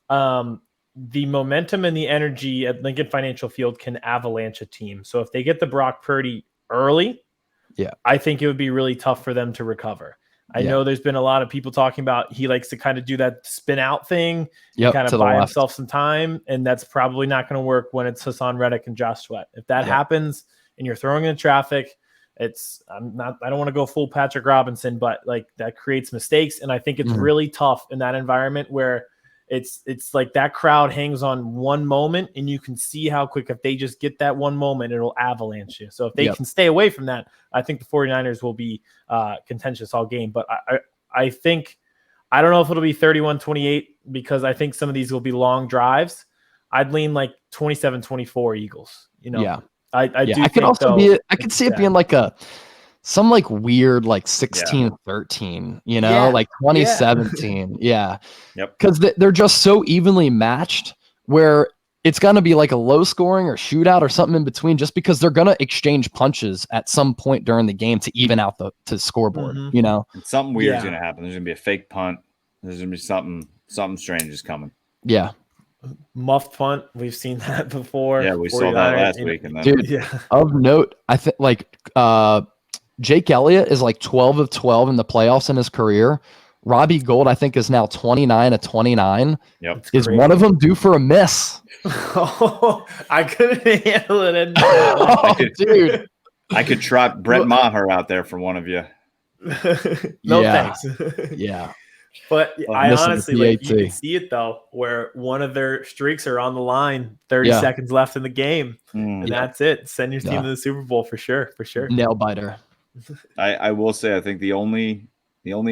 the momentum and the energy at Lincoln Financial Field can avalanche a team. So if they get the Brock Purdy early, I think it would be really tough for them to recover. I know there's been a lot of people talking about he likes to kind of do that spin out thing, kind of buy himself some time, and that's probably not going to work when it's Hassan Reddick and Josh Sweat. If that happens and you're throwing in traffic, I don't want to go full Patrick Robinson, but like that creates mistakes, and I think it's really tough in that environment where it's like that crowd hangs on one moment, and you can see how quick if they just get that one moment, it'll avalanche you. So if they can stay away from that, I think the 49ers will be contentious all game. But I think I don't know if it'll be 31-28 because I think some of these will be long drives. I'd lean like 27-24 Eagles. I could also I could see it being like some like weird like 16-13, like 2017. Yep. Because they're just so evenly matched where it's going to be like a low scoring or shootout or something in between just because they're going to exchange punches at some point during the game to even out the scoreboard, And something weird is going to happen. There's going to be a fake punt. There's going to be something strange is coming. Yeah. Muffed punt. We've seen that before. Yeah, we saw that last week. And then, dude, of note, I think like Jake Elliott is like 12 of 12 in the playoffs in his career. Robbie Gould, I think, is now 29 of 29. Yep. Is one of them due for a miss? I couldn't handle it. Dude. I could trot Brett Maher out there for one of you. Thanks. Yeah. But I honestly, you can see it, though, where one of their streaks are on the line, 30 seconds left in the game, and that's it. Send your team to the Super Bowl for sure. Nail biter. I will say, I think the only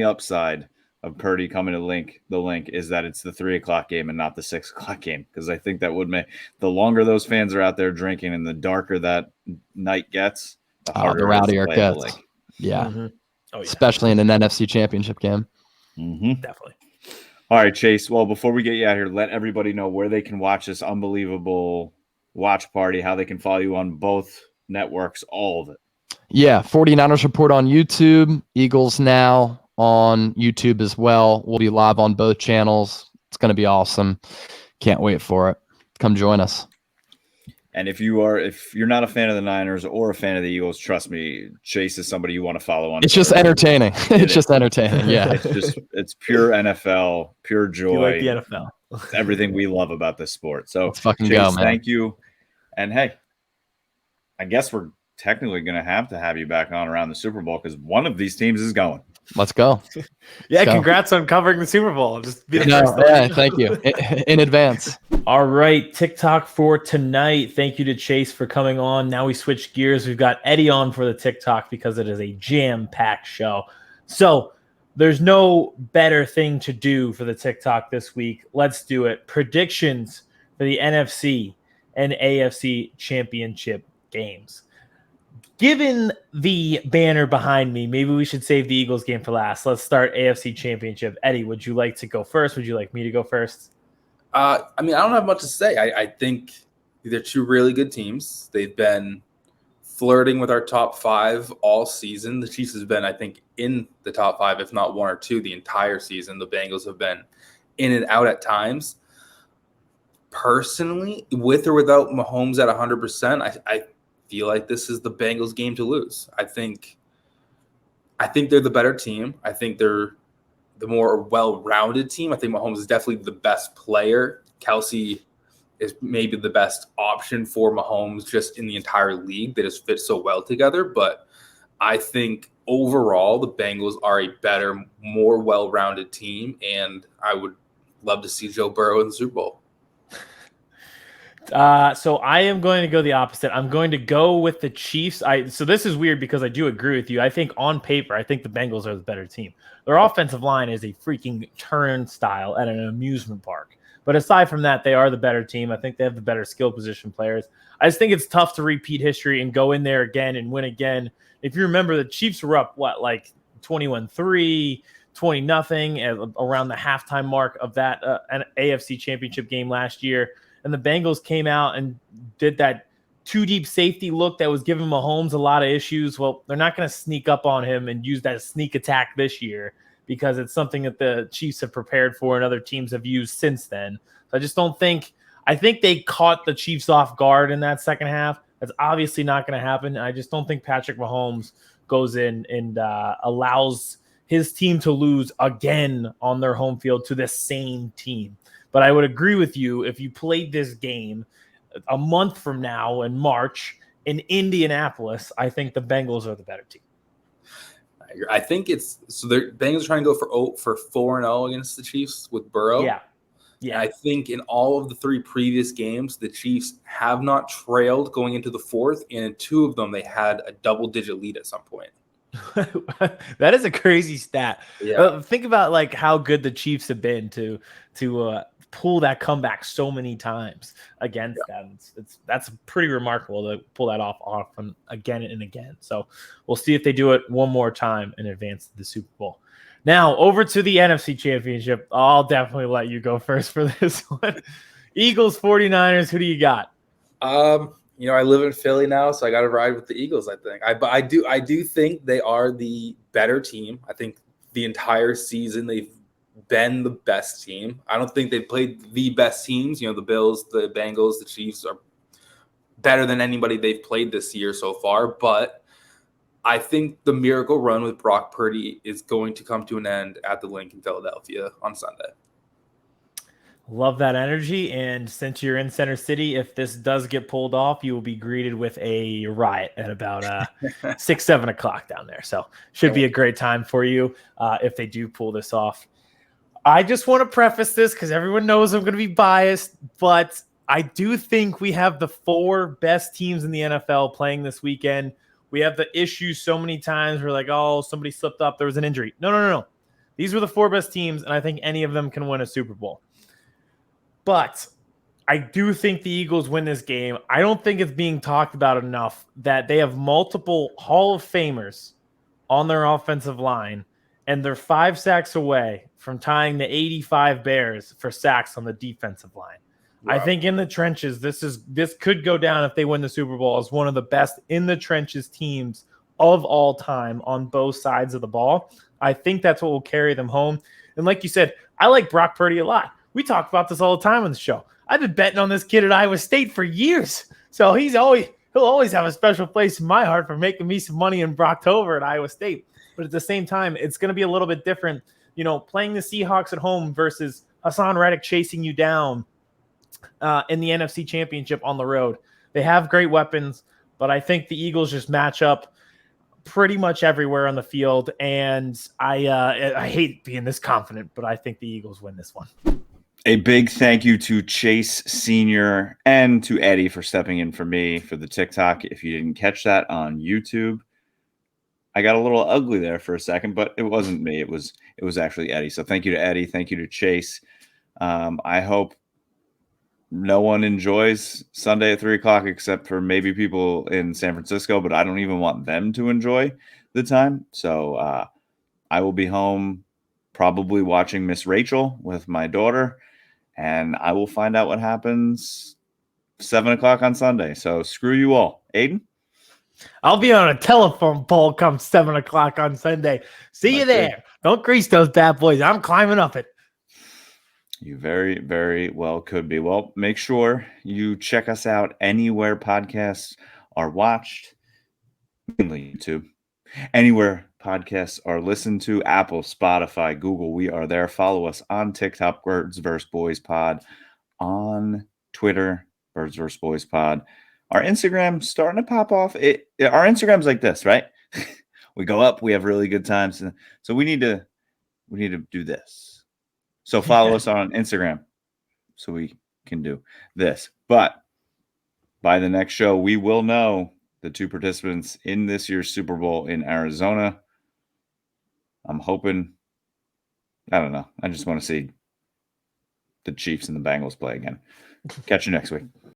upside of Purdy coming to the link is that it's the 3:00 game and not the 6:00 game, because I think that would make the longer those fans are out there drinking and the darker that night gets, the harder the rowdier it gets. Yeah. Mm-hmm. Oh, yeah, especially in an NFC Championship game. Mm-hmm. Definitely. All right, Chase. Well, before we get you out here, let everybody know where they can watch this unbelievable watch party, how they can follow you on both networks, all of it. Yeah, 49ers Report on YouTube, Eagles Now on YouTube as well. We'll be live on both channels. It's going to be awesome. Can't wait for it. Come join us. And if you're not a fan of the Niners or a fan of the Eagles, trust me, Chase is somebody you want to follow on. It's just entertaining. It's just entertaining. Yeah. It's pure NFL, pure joy. You like the NFL. It's everything we love about this sport. So let's fucking Chase, go, man. Thank you. And hey, I guess we're technically going to have you back on around the Super Bowl because one of these teams is going. Let's go. Congrats on covering the Super Bowl. Thank you in advance. All right, TikTok for tonight. Thank you to Chase for coming on. Now we switch gears. We've got Eddie on for the TikTok because it is a jam-packed show. So there's no better thing to do for the TikTok this week. Let's do it. Predictions for the NFC and AFC Championship games. Given the banner behind me, maybe we should save the Eagles game for last. Let's start AFC Championship. Eddie, would you like to go first? Would you like me to go first? I don't have much to say. I think They're two really good teams. They've been flirting with our top 5 all season. The Chiefs has been, I think, in the top 5, if not 1 or 2, the entire season. The Bengals have been in and out at times. Personally, with or without Mahomes at 100%, I feel like this is the Bengals' game to lose. I think they're the better team. I think they're the more well-rounded team. I think Mahomes is definitely the best player. Kelsey is maybe the best option for Mahomes just in the entire league. They just fit so well together. But I think overall the Bengals are a better, more well-rounded team, and I would love to see Joe Burrow in the Super Bowl. So I am going to go the opposite. I'm going to go with the Chiefs. So this is weird because I do agree with you. I think on paper, I think the Bengals are the better team. Their offensive line is a freaking turnstile at an amusement park. But aside from that, they are the better team. I think they have the better skill position players. I just think it's tough to repeat history and go in there again and win again. If you remember, the Chiefs were up, 21-3, 20-0 around the halftime mark of that an AFC Championship game last year. And the Bengals came out and did that too deep safety look that was giving Mahomes a lot of issues. Well, they're not going to sneak up on him and use that sneak attack this year, because it's something that the Chiefs have prepared for and other teams have used since then. So I just don't think – I think they caught the Chiefs off guard in that second half. That's obviously not going to happen. I just don't think Patrick Mahomes goes in and allows his team to lose again on their home field to the same team. But I would agree with you, if you played this game a month from now in March in Indianapolis, I think the Bengals are the better team. I think it's so. The Bengals are trying to go for 4-0 against the Chiefs with Burrow. Yeah. And I think in all of the 3 previous games, the Chiefs have not trailed going into the 4th, and in 2 of them, they had a double-digit lead at some point. That is a crazy stat. Yeah. Think about how good the Chiefs have been to pull that comeback so many times against them. That's pretty remarkable to pull that off often again and again. So we'll see if they do it one more time and advance to the Super Bowl. Now over to the NFC Championship. I'll definitely let you go first for this one. Eagles, 49ers. Who do you got? I live in Philly now, so I got to ride with the Eagles. I think I do think they are the better team. I think the entire season they've been the best team. I don't think they've played the best teams. The Bills, the Bengals, the Chiefs are better than anybody they've played this year so far. But I think the miracle run with Brock Purdy is going to come to an end at the Link in Philadelphia on Sunday. Love that energy. And since you're in Center City, if this does get pulled off, you will be greeted with a riot at about 6, 7 o'clock down there. So should be a great time for you if they do pull this off. I just want to preface this because everyone knows I'm going to be biased, but I do think we have the 4 best teams in the NFL playing this weekend. We have the issue so many times we're like, oh, somebody slipped up, there was an injury. No. These were the 4 best teams, and I think any of them can win a Super Bowl. But I do think the Eagles win this game. I don't think it's being talked about enough that they have multiple Hall of Famers on their offensive line, and they're 5 sacks away from tying the 85 Bears for sacks on the defensive line. Wow. I think in the trenches, this could go down if they win the Super Bowl as one of the best in the trenches teams of all time on both sides of the ball. I think that's what will carry them home. And like you said, I like Brock Purdy a lot. We talk about this all the time on the show. I've been betting on this kid at Iowa State for years. So he'll always have a special place in my heart for making me some money in Brocktober at Iowa State. But at the same time, it's going to be a little bit different, playing the Seahawks at home versus Hassan Reddick chasing you down in the NFC Championship on the road. They have great weapons, but I think the Eagles just match up pretty much everywhere on the field. And I hate being this confident, but I think the Eagles win this one. A big thank you to Chase Sr. and to Eddie for stepping in for me for the TikTok. If you didn't catch that on YouTube, I got a little ugly there for a second, but it wasn't me. It was actually Eddie. So thank you to Eddie. Thank you to Chase. I hope no one enjoys Sunday at 3 o'clock except for maybe people in San Francisco, but I don't even want them to enjoy the time. So I will be home probably watching Miss Rachel with my daughter, and I will find out what happens 7 o'clock on Sunday. So screw you all. Aidan? I'll be on a telephone pole come 7 o'clock on Sunday. See you there. Don't grease those bad boys. I'm climbing up it. You very, very well could be. Well, make sure you check us out anywhere podcasts are watched, mainly YouTube. Anywhere podcasts are listened to, Apple, Spotify, Google, we are there. Follow us on TikTok, Birds vs. Boys Pod, on Twitter, Birds vs. Boys Pod. Our Instagram's starting to pop off. Our Instagram's like this, right? We go up, we have really good times. So we need to do this. So follow us on Instagram so we can do this. But by the next show, we will know the 2 participants in this year's Super Bowl in Arizona. I'm hoping, I don't know. I just want to see the Chiefs and the Bengals play again. Catch you next week.